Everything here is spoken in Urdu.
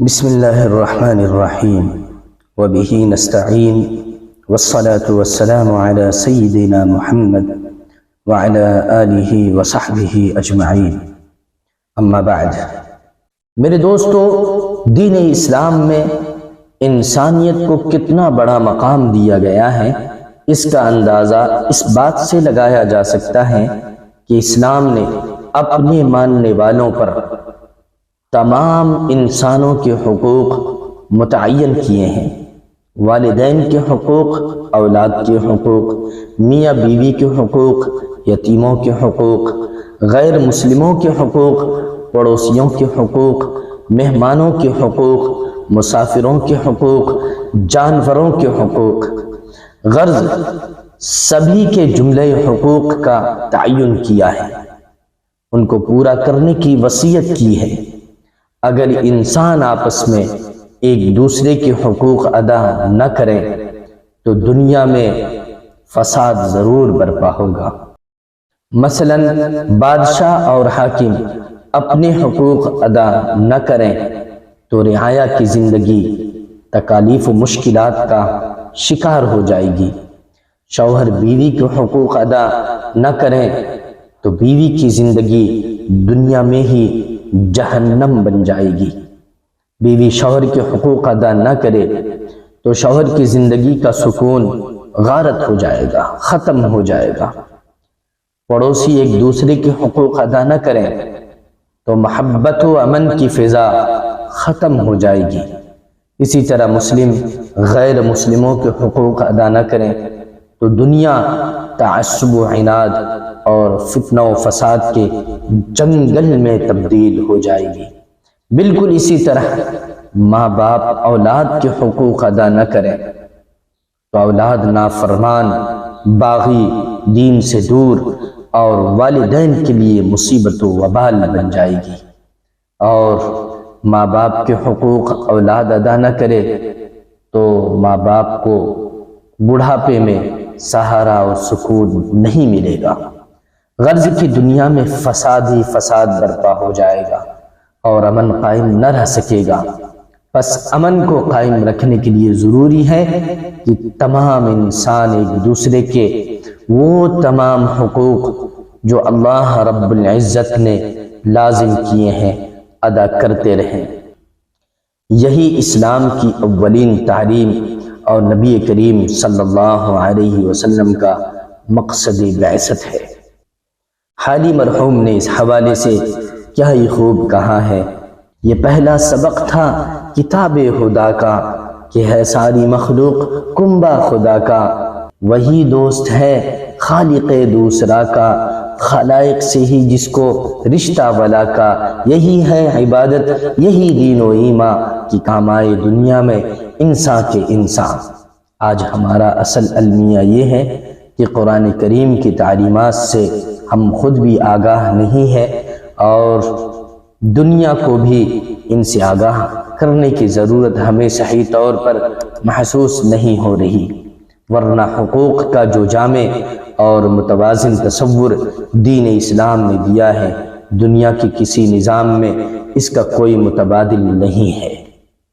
بسم اللہ الرحمن الرحیم وبہ نستعین والصلاة والسلام علی سیدنا محمد وعلی آلہ وصحبہ اجمعین اما بعد۔ میرے دوستو، دین اسلام میں انسانیت کو کتنا بڑا مقام دیا گیا ہے، اس کا اندازہ اس بات سے لگایا جا سکتا ہے کہ اسلام نے اپنے ماننے والوں پر تمام انسانوں کے حقوق متعین کیے ہیں۔ والدین کے حقوق، اولاد کے حقوق، میاں بیوی کے حقوق، یتیموں کے حقوق، غیر مسلموں کے حقوق، پڑوسیوں کے حقوق، مہمانوں کے حقوق، مسافروں کے حقوق، جانوروں کے حقوق، غرض سبھی کے جملے حقوق کا تعین کیا ہے، ان کو پورا کرنے کی وصیت کی ہے۔ اگر انسان آپس میں ایک دوسرے کے حقوق ادا نہ کریں تو دنیا میں فساد ضرور برپا ہوگا۔ مثلا بادشاہ اور حاکم اپنے حقوق ادا نہ کریں تو رعایا کی زندگی تکالیف و مشکلات کا شکار ہو جائے گی۔ شوہر بیوی کے حقوق ادا نہ کریں تو بیوی کی زندگی دنیا میں ہی جہنم بن جائے گی۔ بیوی شوہر کے حقوق ادا نہ کرے تو شوہر کی زندگی کا سکون غارت ہو جائے گا، ختم ہو جائے گا۔ پڑوسی ایک دوسرے کے حقوق ادا نہ کریں تو محبت و امن کی فضا ختم ہو جائے گی۔ اسی طرح مسلم غیر مسلموں کے حقوق ادا نہ کریں تو دنیا تعصب و عناد اور فتنہ و فساد کے جنگل میں تبدیل ہو جائے گی۔ بالکل اسی طرح ماں باپ اولاد کے حقوق ادا نہ کریں تو اولاد نافرمان، باغی، دین سے دور اور والدین کے لیے مصیبت و وبال بن جائے گی۔ اور ماں باپ کے حقوق اولاد ادا نہ کرے تو ماں باپ کو بڑھاپے میں سہارا اور سکون نہیں ملے گا۔ غرض کی دنیا میں فساد ہی فساد برپا ہو جائے گا اور امن قائم نہ رہ سکے گا۔ پس امن کو قائم رکھنے کے لیے ضروری ہے کہ تمام انسان ایک دوسرے کے وہ تمام حقوق جو اللہ رب العزت نے لازم کیے ہیں ادا کرتے رہیں۔ یہی اسلام کی اولین تعلیم اور نبی کریم صلی اللہ علیہ وسلم کا مقصد بعثت ہے۔ حالی مرحوم نے اس حوالے سے کیا ہی خوب کہا ہے، یہ پہلا سبق تھا کتاب خدا کا کہ ہے ساری مخلوق کنبہ خدا کا، وہی دوست ہے خالق دوسرا کا، خلائق سے ہی جس کو رشتہ ولا کا، یہی ہے عبادت، یہی دین و ایمان کی کام آئے دنیا میں انسان کے انسان۔ آج ہمارا اصل المیہ یہ ہے کہ قرآن کریم کی تعلیمات سے ہم خود بھی آگاہ نہیں ہے اور دنیا کو بھی ان سے آگاہ کرنے کی ضرورت ہمیں صحیح طور پر محسوس نہیں ہو رہی، ورنہ حقوق کا جو جامع اور متوازن تصور دین اسلام نے دیا ہے، دنیا کے کسی نظام میں اس کا کوئی متبادل نہیں ہے۔